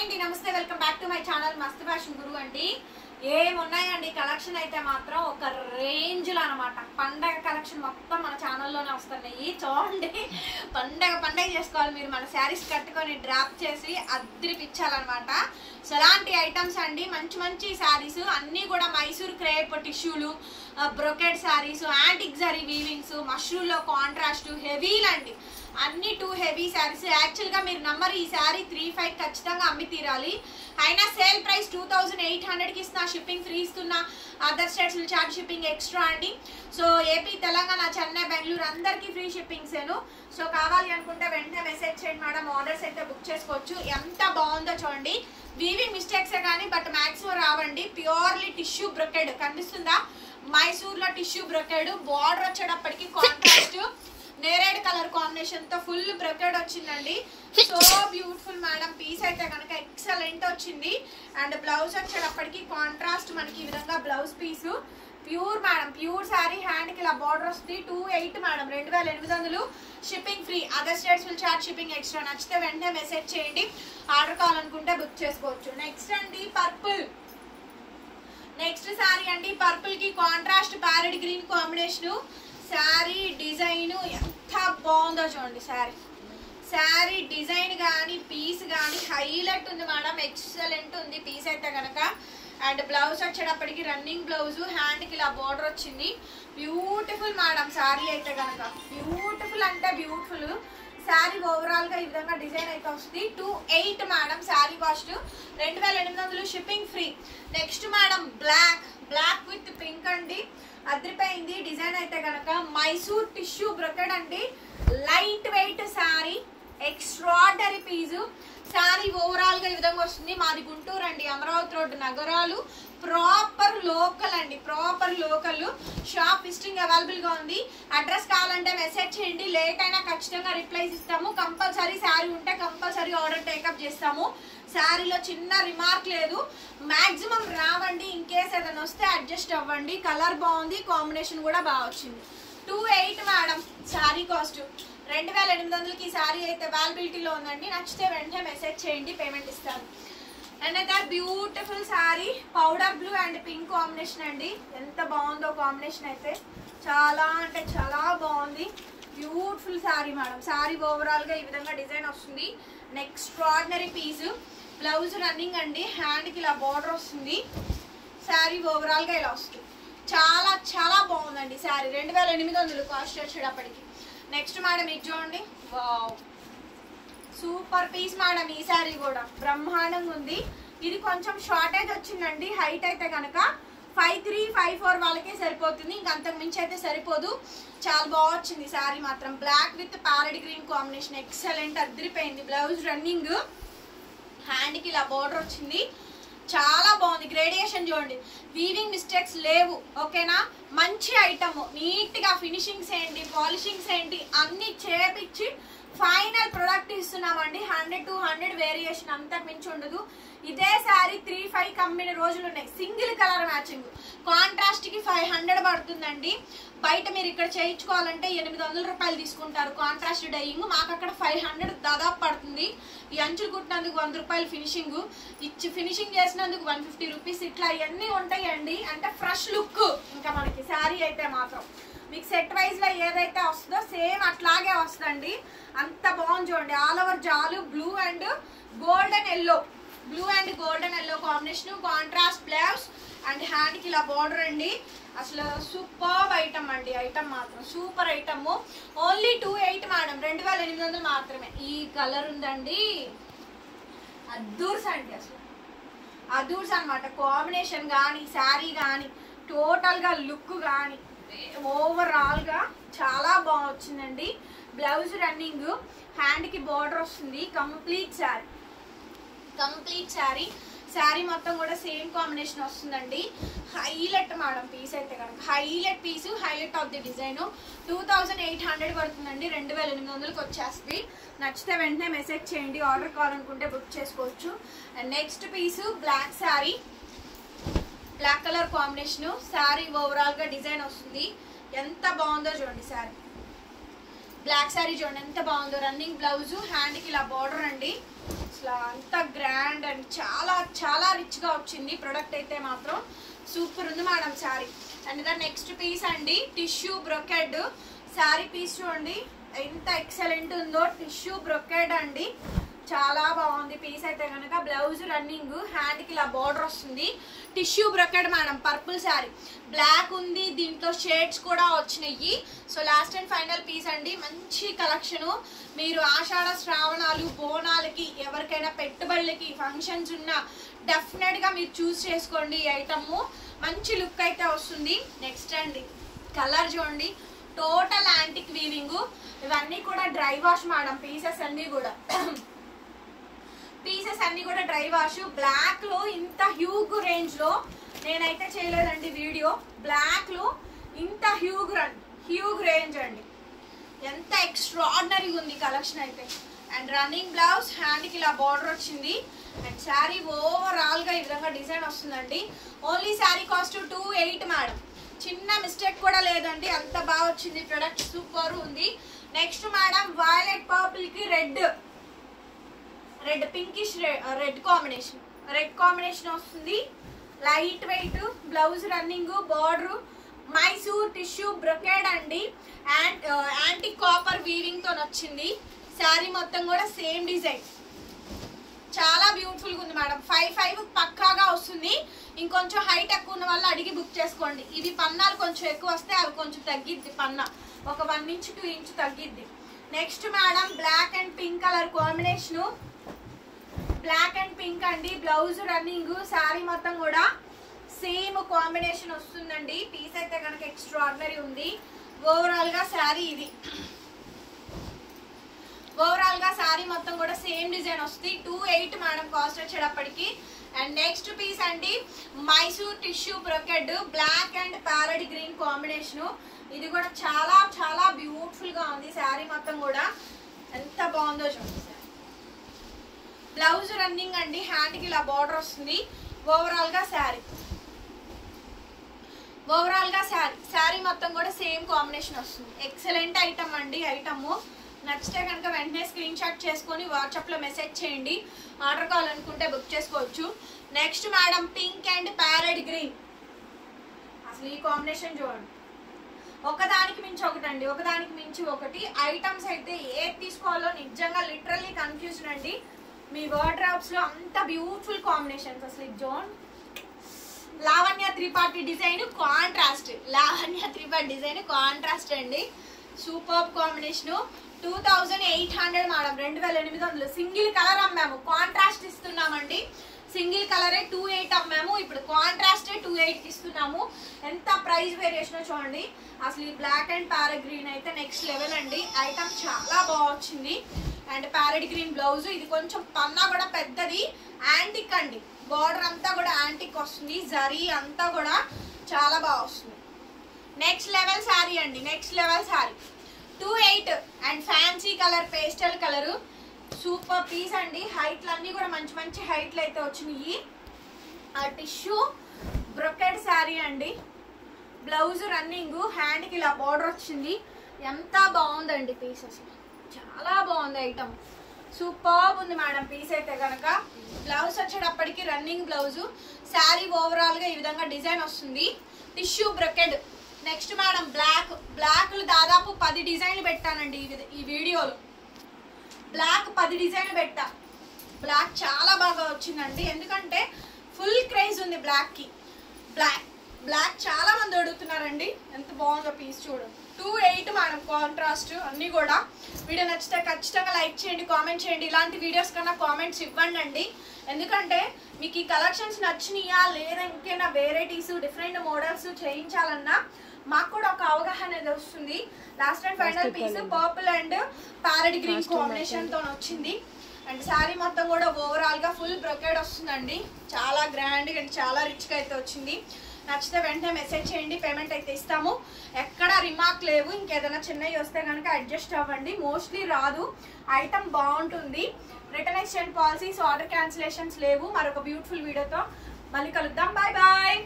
అండి నమస్తే welcome back to my channel మస్త్ ఫ్యాషన్ గురు అండి. ఏమున్నాయండి కలెక్షన్ అయితే మాత్రం ఒక రేంజ్ లో అనమాట. పండగ కలెక్షన్ మొత్తం మన ఛానల్లోనే వస్తున్నాయి. చూడండి, పండగ చేసుకోవాలి మీరు. మన శారీస్ కట్టుకొని డ్రాప్ చేసి అద్దరిపిచ్చాలన్నమాట. సో అలాంటి ఐటమ్స్ అండి, మంచి మంచి శారీస్ అన్నీ కూడా మైసూర్ క్రేప్ టిష్యూలు, brocade saris, antique zari weavings, మష్రూల్లో కాంట్రాస్ట్, హెవీలు అండి. అన్ని 2 హెవీ శారీస్. యాక్చువల్గా మీరు నంబర్ ఈ శారీ 35 ఖచ్చితంగా అమ్మి తీరాలి. అయినా సేల్ ప్రైస్ 2800కి ఇస్తున్నా, షిప్పింగ్ ఫ్రీ ఇస్తున్నా. Other states charge shipping extra అండి. సో ఏపీ, తెలంగాణ, చెన్నై, బెంగళూరు అందరికీ ఫ్రీ షిప్పింగ్ సేను. సో కావాలి అనుకుంటే వెంటనే మెసేజ్ చేయండి మేడం, ఆర్డర్స్ అయితే బుక్ చేసుకోవచ్చు. ఎంత బాగుందో చూడండి. వీవింగ్ మిస్టేక్సే కానీ బట్ మ్యాక్సిమం రావండి. ప్యూర్లీ టిష్యూ బ్రొకెడ్ కనిపిస్తుందా? మైసూర్లో టిష్యూ బ్రొకెడ్. బార్డర్ వచ్చేటప్పటికి కాంట్రాస్ట్ నేరేడ్ కలర్ కాంబినేషన్ తో ఫుల్ బ్రొకెడ్ వచ్చిందండి. So beautiful madam. పీస్ అయితే కనుక ఎక్సలెంట్ వచ్చింది. అండ్ బ్లౌజ్ వచ్చేటప్పటికి కాంట్రాస్ట్ మనకి ఈ విధంగా blouse piece. Pure madam, pure sari. Hand కి ఇలా బార్డర్ వస్తుంది. 28 madam, 2800. Shipping free. Other states will charge shipping extra. నచ్చితే వెంటనే మెసేజ్ చేయండి. ఆర్డర్ కావాలనుకుంటే బుక్ చేసుకోవచ్చు. నెక్స్ట్ అండి పర్పుల్. నెక్స్ట్ శారీ అండి పర్పుల్ కి contrast parrot green combination. Sari design ఎంత బాగుందో చూడండి. శారీ డిజైన్ కానీ పీస్ కానీ హైలైట్ ఉంది మేడం. ఎక్సలెంట్ ఉంది పీస్ అయితే కనుక. అండ్ బ్లౌజ్ వచ్చేటప్పటికి రన్నింగ్ బ్లౌజ్. హ్యాండ్కి ఇలా బార్డర్ వచ్చింది. బ్యూటిఫుల్ మేడం శారీ అయితే కనుక. బ్యూటిఫుల్ అంటే బ్యూటిఫుల్. శారీ ఓవరాల్ గా ఈ విధంగా డిజైన్ అయితే వస్తుంది. 28 madam sari cost. 2800 shipping free. Next madam black with pink అండి. అదిరిపోయింది డిజైన్ అయితే కనుక. మైసూర్ టిష్యూ బ్రొకెడ్ అండి. Light weight sari, extraordinary piece. Sari overall గా ఈ విధంగా వస్తుంది. మాది గుంటూరు అండి, అమరావతి రోడ్, నగరాలు. ప్రాపర్ లోకల్ అండి, proper local. Shop visiting available గా ఉంది. అడ్రస్ కావాలంటే మెసేజ్ చేయండి. లేట్ అయినా ఖచ్చితంగా రిప్లైస్ ఇస్తాము. కంపల్సరీ శారీ ఉంటే కంపల్సరీ ఆర్డర్ టేకప్ చేస్తాము. శారీలో చిన్న రిమార్క్ లేదు. మాక్సిమం రావండి. ఇన్ కేస్ ఏదైనా వస్తే అడ్జస్ట్ అవ్వండి. కలర్ బాగుంది, కాంబినేషన్ కూడా బాగా వచ్చింది. 28 మేడం శారీ కాస్ట్. 2800కి శారీ అయితే అవైలబిలిటీలో ఉందండి. నచ్చితే వెంటనే మెసేజ్ చేయండి, పేమెంట్ ఇస్తాను. Another beautiful sari, powder blue and pink combination అండి. ఎంత బాగుందో కాంబినేషన్ అయితే. చాలా అంటే చాలా బాగుంది. Beautiful sari madam. Sari overall గా ఈ విధంగా డిజైన్ వస్తుంది. Extraordinary piece. బ్లౌజ్ రన్నింగ్ అండి. హ్యాండ్ కి ఇలా బార్డర్ వస్తుంది. శారీ ఓవరాల్ గా ఇలా వస్తుంది. చాలా చాలా బాగుందండి శారీ. 2800 కాస్ట్ వచ్చేటప్పటికి. నెక్స్ట్ మేడం ఇది చూడండి. Wow, super piece madam. ఈ శారీ కూడా బ్రహ్మాండంగా ఉంది. ఇది కొంచెం షార్టేజ్ వచ్చిందండి. హైట్ అయితే కనుక 53, 54 వాళ్ళకే సరిపోతుంది. ఇంకంతకు మించి అయితే సరిపోదు. చాలా బాగా వచ్చింది శారీ మాత్రం. Black with parrot green combination excellent, అదిరిపోయింది. Blouse running. హ్యాండ్కి ఇలా బార్డర్ వచ్చింది. చాలా బాగుంది. గ్రేడియేషన్ చూడండి. వీవింగ్ మిస్టేక్స్ లేవు. ఓకేనా? మంచి ఐటమ్. నీట్గా ఫినిషింగ్స్ ఏంటి, పాలిషింగ్స్ ఏంటి అన్ని చేపించి ఫైనల్ ప్రొడక్ట్ ఇస్తున్నామండి. 100 to 100 వేరియేషన్, అంతకు మించి ఉండదు. ఇదే శారీ 3-5 కమ్మిన రోజులు ఉన్నాయి. Single colour matching. కాంట్రాస్ట్ కి 500 పడుతుందండి. బయట మీరు ఇక్కడ చేయించుకోవాలంటే 800 రూపాయలు తీసుకుంటారు కాంట్రాస్ట్ డైయింగ్. మాకు అక్కడ 500 దాదాపు పడుతుంది. ఈ అంచులు కుట్టినందుకు 100 రూపాయలు ఫినిషింగ్ ఇచ్చి, ఫినిషింగ్ చేసినందుకు 150 రూపీస్. ఇట్లా ఇవన్నీ ఉంటాయండి. అంటే ఫ్రెష్ లుక్. ఇంకా మనకి శారీ అయితే మాత్రం మీకు సెట్ వైజ్ లో ఏదైతే వస్తుందో సేమ్ అట్లాగే వస్తుందండి. అంత బాగుంది చూడండి. ఆల్ ఓవర్ జాలు blue and golden yellow. Blue and golden yellow combination. Contrast blouse and hand కి ఇలా బార్డర్ అండి. అసలు సూపర్ ఐటమ్ అండి. ఐటమ్ మాత్రం సూపర్ ఐటమ్. ఓన్లీ 28 మేడం, 2800 మాత్రమే. ఈ కలర్ ఉందండి, అద్దూర్స్ అండి. అసలు అద్దూర్స్ అనమాట. కాంబినేషన్ కానీ శారీ కానీ టోటల్ గా లుక్ కానీ ఓవరాల్ గా చాలా బాగా వచ్చిందండి. Blouse running. హ్యాండ్ కి బార్డర్ వస్తుంది. కంప్లీట్ శారీ. శారీ మొత్తం కూడా సేమ్ కాంబినేషన్ వస్తుందండి. హైలైట్ మేడం పీస్ అయితే కనుక. Highlight piece, highlight of the design. 2800 పడుతుందండి. 2800కి వచ్చేస్తుంది. నచ్చితే వెంటనే మెసేజ్ చేయండి. ఆర్డర్ కావాలనుకుంటే బుక్ చేసుకోవచ్చు. And next piece black sari, black colour combination. Sari overall గా డిజైన్ వస్తుంది. ఎంత బాగుందో చూడండి శారీ. బ్లాక్ శారీ చూడండి ఎంత బాగుందో. Running blouse. హ్యాండ్ కి ఇలా బార్డర్ అండి. అసలు అంత గ్రాండ్ అండ్ చాలా చాలా రిచ్గా వచ్చింది ప్రొడక్ట్ అయితే మాత్రం సూపర్ ఉంది madam sari. And the next piece అండి టిష్యూ బ్రొకెడ్ శారీ పీస్ చూడండి ఎంత ఎక్సలెంట్ ఉందో. టిష్యూ బ్రొకెడ్ అండి, చాలా బాగుంది పీస్ అయితే కనుక. బ్లౌజ్ రన్నింగ్, హ్యాండ్కి ఇలా బార్డర్ వస్తుంది. Tissue brocade madam, purple sari, black ఉంది, దీంట్లో షేడ్స్ కూడా వచ్చినాయి. So last and final piece అండి, మంచి కలెక్షను. మీరు ఆషాఢ శ్రావణాలు బోనాలకి ఎవరికైనా పెట్టుబడులకి ఫంక్షన్స్ ఉన్నా డెఫినెట్గా మీరు చూస్ చేసుకోండి ఈ ఐటమ్, మంచి లుక్ అయితే వస్తుంది. నెక్స్ట్ అండి కలర్ చూడండి, టోటల్ యాంటిక్ వీవింగ్, ఇవన్నీ కూడా డ్రై వాష్ మేడం. పీసెస్ అన్నీ కూడా డ్రై వాష్. బ్లాక్ లో ఇంత హ్యూగ్ రేంజ్ లో నేనైతే చేయలేదండి వీడియో. బ్లాక్ లో ఇంత హ్యూగ్ రేంజ్ అండి, ఎంత ఎక్స్ట్రాడినరీగా ఉంది కలెక్షన్ అయితే. అండ్ రన్నింగ్ బ్లౌజ్, హ్యాండ్కి ఇలా బార్డర్ వచ్చింది. అండ్ శారీ ఓవరాల్ గా ఈ విధంగా డిజైన్ వస్తుందండి. ఓన్లీ శారీ కాస్ట్ 280 మేడం, చిన్న మిస్టేక్ కూడా లేదండి, అంత బాగా వచ్చింది ప్రొడక్ట్, సూపర్ ఉంది. నెక్స్ట్ మేడం వైలెట్ పర్పుల్ కి రెడ్ పింకిష్ రెడ్ కాంబినేషన్ వస్తుంది. Light weight, blouse running, border, Mysore tissue brocade అండి. అండ్ యాంటీ కాపర్ వీవింగ్ తో వచ్చింది. శారీ మొత్తం కూడా సేమ్ డిజైన్, చాలా బ్యూటిఫుల్ గా ఉంది మేడం. 5'5" పక్కాగా వస్తుంది. ఇంకొంచెం హైట్ ఎక్కువ ఉన్న వాళ్ళు అడిగి బుక్ చేసుకోండి. ఇవి పన్నాలు కొంచెం ఎక్కువ వస్తే అవి కొంచెం తగ్గిద్ది, పన్నా ఒక 1 ఇంచ్ 2 ఇంచ్ తగ్గిద్ది. Next madam black and pink colour combination, black and pink అండి. బ్లౌజ్ రన్నింగ్, శారీ మొత్తం కూడా సేమ్ కాంబినేషన్ వస్తుందండి. పీస్ అయితే కనుక ఎక్స్ట్రాడినరీ ఉంది. ఓవరాల్ గా శారీ ఇది, ఓవరాల్ గా శారీ మొత్తం కూడా సేమ్ డిజైన్ వస్తుంది. 280 మేడం కాస్ట్ వచ్చేటప్పటికి. అండ్ నెక్స్ట్ పీస్ అండి Mysore tissue brocade, black and parrot green combination. ఇది కూడా చాలా చాలా బ్యూటిఫుల్ గా ఉంది. శారీ మొత్తం కూడా ఎంత బాగుందో చూడండి. బ్లౌజ్ రన్నింగ్ అండి, హ్యాండ్ కి ఇలా బార్డర్ వస్తుంది. ఓవరాల్ గా శారీ మొత్తం కూడా సేమ్ కాంబినేషన్ వస్తుంది. ఎక్సలెంట్ ఐటమ్ అండి. ఐటమ్ నచ్చితే కనుక వెంటనే స్క్రీన్ షాట్ చేసుకొని వాట్సాప్ లో మెసేజ్ చేయండి. ఆర్డర్ కావాలనుకుంటే బుక్ చేసుకోవచ్చు. Next madam pink and parrot green, అసలు ఈ కాంబినేషన్ చూడండి, ఒకదానికి మించి ఒకటి అండి, ఒకదానికి మించి ఒకటి. ఐటమ్స్ అయితే ఏది తీసుకోవాలో నిజంగా లిటరల్లీ కన్ఫ్యూజన్ అండి. మీ వార్డ్రోబ్స్ లో అంత బ్యూటిఫుల్ కాంబినేషన్స్. అసలు ఇది జోన్ లావణ్య త్రిపాఠి డిజైన్ కాంట్రాస్ట్ అండి, super combination. 2800 madam, 2800. Single colour అమ్మాము, కాంట్రాస్ట్ ఇస్తున్నామండి. సింగిల్ కలరే 28 అమ్మాము, ఇప్పుడు కాంట్రాస్టే 28 ఇస్తున్నాము. ఎంత ప్రైస్ వేరియేషన్ చూడండి. అసలు ఈ బ్లాక్ అండ్ ప్యారెట్ గ్రీన్ అయితే నెక్స్ట్ లెవెల్ అండి. ఐటమ్ చాలా బాగా వచ్చింది. అండ్ ప్యారెట్ గ్రీన్ బ్లౌజ్, ఇది కొంచెం పన్నా కూడా పెద్దది, యాంటిక్ అండి. బార్డర్ అంతా కూడా యాంటిక్ వస్తుంది, జరీ అంతా కూడా చాలా బాగా వస్తుంది. నెక్స్ట్ లెవెల్ శారీ అండి, next level sari 28 and fancy colour, pastel colour, super piece అండి. హైట్లు అన్నీ కూడా మంచి మంచి హైట్లు అయితే వచ్చినాయి. ఆ టిష్యూ బ్రొకెడ్ శారీ అండి, బ్లౌజ్ రన్నింగ్, హ్యాండ్కి ఇలా బార్డర్ వచ్చింది. ఎంత బాగుందండి పీస్, అసలు చాలా బాగుంది ఐటమ్, సూపర్ ఉంది మేడం పీస్ అయితే కనుక. బ్లౌజ్ వచ్చేటప్పటికి రన్నింగ్ బ్లౌజ్, శారీ ఓవరాల్ గా ఈ విధంగా డిజైన్ వస్తుంది. Tissue brocade. నెక్స్ట్ మేడం బ్లాక్లు దాదాపు 10 డిజైన్లు పెట్టానండి ఈ వీడియోలో. బ్లాక్ 10 డిజైన్లు పెట్టా. బ్లాక్ చాలా బాగా వచ్చిందండి, ఎందుకంటే ఫుల్ క్రేజ్ ఉంది బ్లాక్కి. బ్లాక్ చాలా మంది అడుగుతున్నారండి. ఎంత బాగుందో పీస్ చూడండి. 280 మేడం, కాంట్రాస్ట్ అన్నీ కూడా. వీడియో నచ్చితే ఖచ్చితంగా లైక్ చేయండి, కామెంట్ చేయండి. ఇలాంటి వీడియోస్ కన్నా కామెంట్స్ ఇవ్వండి అండి, ఎందుకంటే మీకు ఈ కలెక్షన్స్ నచ్చినాయా లేదా ఇంకేనా వెరైటీస్ డిఫరెంట్ మోడల్స్ చేయించాలన్నా మాకు కూడా ఒక అవగాహన అనేది వస్తుంది. Last and final piece purple and parrot green combination తో వచ్చింది. అండ్ శారీ మొత్తం కూడా ఓవరాల్ గా ఫుల్ బ్రొకెడ్ వస్తుందండి, చాలా గ్రాండ్ గా చాలా రిచ్ గా అయితే వచ్చింది. నచ్చితే వెంటనే మెసేజ్ చేయండి, పేమెంట్ అయితే ఇస్తాము. ఎక్కడ రిమార్క్ లేవు, ఇంకేదైనా చిన్నవి వస్తే కనుక అడ్జస్ట్ అవ్వండి. మోస్ట్లీ రాదు, ఐటమ్ బాగుంటుంది. Return exchange policies, order cancellations లేవు. మరొక బ్యూటిఫుల్ వీడియోతో మళ్ళీ కలుద్దాం. Bye bye.